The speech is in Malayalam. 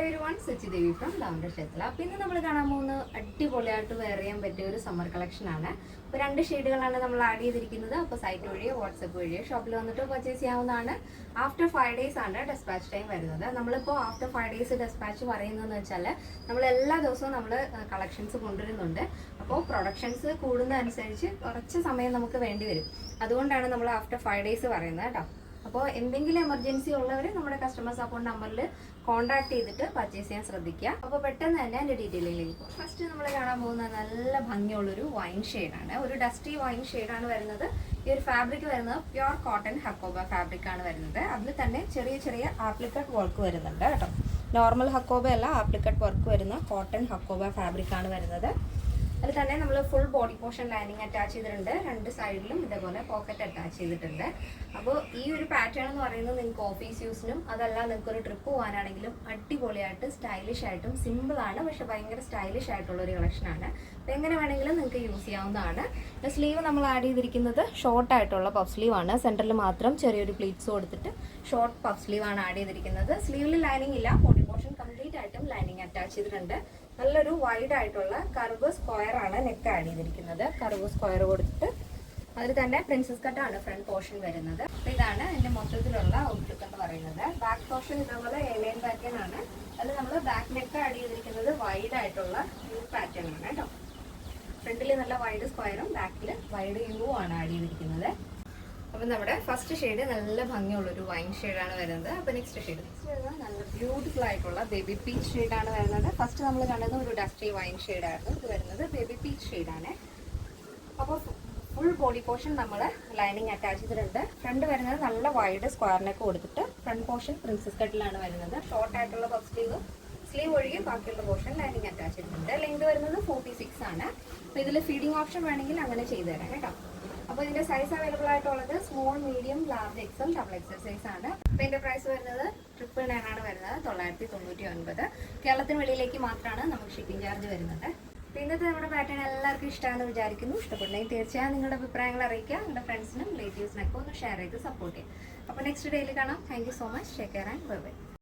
everyone, Sachi Devi from Lavender Shetla. അപ്പോൾ ഇന്ന് നമ്മൾ കാണാൻ പോകുന്ന അടിപൊളിയായിട്ട് വെയർ ചെയ്യാൻ പറ്റിയ ഒരു സമ്മർ കളക്ഷൻ ആണ്. അപ്പോൾ രണ്ട് ഷെയ്ഡുകളാണ് നമ്മൾ ആഡ് ചെയ്തിരിക്കുന്നത്. അപ്പോൾ സൈറ്റ് വഴിയോ വാട്സ്ആപ്പ് വഴിയോ ഷോപ്പിൽ വന്നിട്ട് പർച്ചേസ് ചെയ്യാവുന്നതാണ്. ആഫ്റ്റർ 5 days ആണ് ഡെസ്പാച്ച് ടൈം വരുന്നത്. നമ്മളിപ്പോൾ ആഫ്റ്റർ 5 days ഡെസ്പാച്ച് പറയുന്നതെന്ന് വെച്ചാൽ നമ്മൾ എല്ലാ ദിവസവും നമ്മൾ കളക്ഷൻസ് കൊണ്ടുവരുന്നുണ്ട്. അപ്പോൾ പ്രൊഡക്ഷൻസ് കൂടുന്നതനുസരിച്ച് കുറച്ച് സമയം നമുക്ക് വേണ്ടി വരും. അതുകൊണ്ടാണ് നമ്മൾ ആഫ്റ്റർ 5 days പറയുന്നത് കേട്ടോ. അപ്പോൾ എന്തെങ്കിലും എമർജൻസി ഉള്ളവർ നമ്മുടെ കസ്റ്റമർ സപ്പോർട്ട് നമ്പറിൽ കോൺടാക്ട് ചെയ്തിട്ട് പർച്ചേസ് ചെയ്യാൻ ശ്രദ്ധിക്കുക. അപ്പോൾ പെട്ടെന്ന് തന്നെ അതിൻ്റെ ഡീറ്റെയിലിലേക്ക് പോകും. ഫസ്റ്റ് നമ്മൾ കാണാൻ പോകുന്ന നല്ല ഭംഗിയുള്ളൊരു വൈൻ ഷെയ്ഡാണ്. ഒരു ഡസ്റ്റി വൈൻ ഷെയ്ഡാണ് വരുന്നത്. ഈ ഒരു ഫാബ്രിക് വരുന്നത് പ്യുർ കോട്ടൺ ഹക്കോബ ഫാബ്രിക് ആണ് വരുന്നത്. അതിൽ തന്നെ ചെറിയ ചെറിയ ആപ്ലിക്കട്ട് വർക്ക് വരുന്നുണ്ട് കേട്ടോ. നോർമൽ ഹക്കോബ അല്ല, ആപ്ലിക്കട്ട് വർക്ക് വരുന്ന കോട്ടൺ ഹക്കോബ ഫാബ്രിക് ആണ് വരുന്നത്. അതിൽ തന്നെ നമ്മൾ full body portion lining attach ചെയ്തിട്ടുണ്ട്. രണ്ട് സൈഡിലും ഇതേപോലെ പോക്കറ്റ് അറ്റാച്ച് ചെയ്തിട്ടുണ്ട്. അപ്പോൾ ഈ ഒരു പാറ്റേൺ എന്ന് പറയുന്നത് നിങ്ങൾക്ക് ഓഫീസ് യൂസിനും അതല്ല നിങ്ങൾക്ക് ഒരു ട്രിപ്പ് പോകാനാണെങ്കിലും അടിപൊളിയായിട്ട് സ്റ്റൈലിഷ് ആയിട്ടും സിമ്പിളാണ്, പക്ഷെ ഭയങ്കര സ്റ്റൈലിഷ് ആയിട്ടുള്ള ഒരു കളക്ഷനാണ്. അപ്പോൾ എങ്ങനെ വേണമെങ്കിലും നിങ്ങൾക്ക് യൂസ് ചെയ്യാവുന്നതാണ്. സ്ലീവ് നമ്മൾ ആഡ് ചെയ്തിരിക്കുന്നത് ഷോർട്ട് ആയിട്ടുള്ള പഫ് സ്ലീവ് ആണ്. സെൻറ്ററിൽ മാത്രം ചെറിയൊരു പ്ലീറ്റ്സ് കൊടുത്തിട്ട് ഷോർട്ട് പഫ് സ്ലീവ് ആണ് ആഡ് ചെയ്തിരിക്കുന്നത്. സ്ലീവിൽ ലൈനിങ് ഇല്ല, ബോഡി പോർഷൻ കംപ്ലീറ്റ് ആയിട്ടും ലൈനിങ് അറ്റാച്ച് ചെയ്തിട്ടുണ്ട്. നല്ലൊരു വൈഡ് ആയിട്ടുള്ള കർവ് സ്ക്വയർ ആണ് നെക്ക് ആഡ് ചെയ്തിരിക്കുന്നത്. കർവ് സ്ക്വയർ കൊടുത്തിട്ട് അതിൽ തന്നെ പ്രിൻസസ് കട്ടാണ് ഫ്രണ്ട് പോർഷൻ വരുന്നത്. അപ്പോൾ ഇതാണ് എൻ്റെ മൊത്തത്തിലുള്ള ഔട്ട്ലുക്ക് എന്ന് പറയുന്നത്. ബാക്ക് പോർഷൻ ഇതേപോലെ എലൈൻ പാറ്റേൺ ആണ്. അതിൽ നമ്മൾ ബാക്ക് നെക്ക് ആഡ് ചെയ്തിരിക്കുന്നത് വൈഡ് ആയിട്ടുള്ള യു പാറ്റേൺ ആണ് കേട്ടോ. ഫ്രണ്ടിൽ നല്ല വൈഡ് സ്ക്വയറും ബാക്കിൽ വൈഡ് യു ആണ് ആഡ് ചെയ്തിരിക്കുന്നത്. അപ്പം നമ്മുടെ ഫസ്റ്റ് ഷെയ്ഡ് നല്ല ഭംഗിയുള്ളൊരു വൈൻ ഷെയ്ഡാണ് വരുന്നത്. അപ്പോൾ നെക്സ്റ്റ് ഷെയ്ഡ് നല്ല ബ്യൂട്ടിഫുൾ ആയിട്ടുള്ള ബേബി പീച്ച് ഷെയ്ഡാണ് വരുന്നത്. ഫസ്റ്റ് നമ്മൾ കണ്ടത് ഒരു ഡസ്റ്റി വൈൻ ഷെയ്ഡായിരുന്നു. ഇത് വരുന്നത് ബേബി പീച്ച് ഷെയ്ഡാണ്. അപ്പോൾ ഫുൾ ബോഡി പോർഷൻ നമ്മൾ ലൈനിങ് അറ്റാച്ച് ചെയ്തിട്ടുണ്ട്. ഫ്രണ്ട് വരുന്നത് നല്ല വൈഡ് സ്ക്വയറിനൊക്കെ കൊടുത്തിട്ട് ഫ്രണ്ട് പോർഷൻ പ്രിൻസസ് കട്ടിലാണ് വരുന്നത്. ഷോർട്ട് ആയിട്ടുള്ള പഫ് സ്ലീവ് ഒഴികെ ബാക്കിയുള്ള പോർഷൻ ലൈനിങ് അറ്റാച്ച് ചെയ്തിട്ടുണ്ട്. ലെങ്ത് വരുന്നത് 46 ആണ്. അപ്പോൾ ഇതിൽ ഫീഡിങ് ഓപ്ഷൻ വേണമെങ്കിൽ അങ്ങനെ ചെയ്തു തരാം കേട്ടോ. അപ്പോൾ ഇതിൻ്റെ സൈസ് അവൈലബിൾ ആയിട്ടുള്ളത് small, medium, large, XL, double XL size ആണ്. അപ്പോൾ ഇതിൻ്റെ പ്രൈസ് വരുന്നത് 999 ആണ് വരുന്നത്. 999. കേരളത്തിന് വെളിയിലേക്ക് മാത്രമാണ് നമുക്ക് ഷിപ്പിംഗ് ചാർജ് വരുന്നത്. അപ്പോൾ ഇന്നത്തെ നമ്മുടെ പാറ്റേൺ എല്ലാവർക്കും ഇഷ്ടമാണെന്ന് വിചാരിക്കുന്നു. ഇഷ്ടപ്പെട്ടെങ്കിൽ തീർച്ചയായും നിങ്ങളുടെ അഭിപ്രായങ്ങൾ അറിയിക്കുക. നിങ്ങളുടെ ഫ്രണ്ട്സിനും റിലേറ്റീവ്സിനൊക്കെ ഒന്ന് ഷെയർ ചെയ്ത് സപ്പോർട്ട് ചെയ്യുക. അപ്പോൾ നെക്സ്റ്റ് ഡേയിൽ കാണാം. Thank you so much. Take care and bye bye.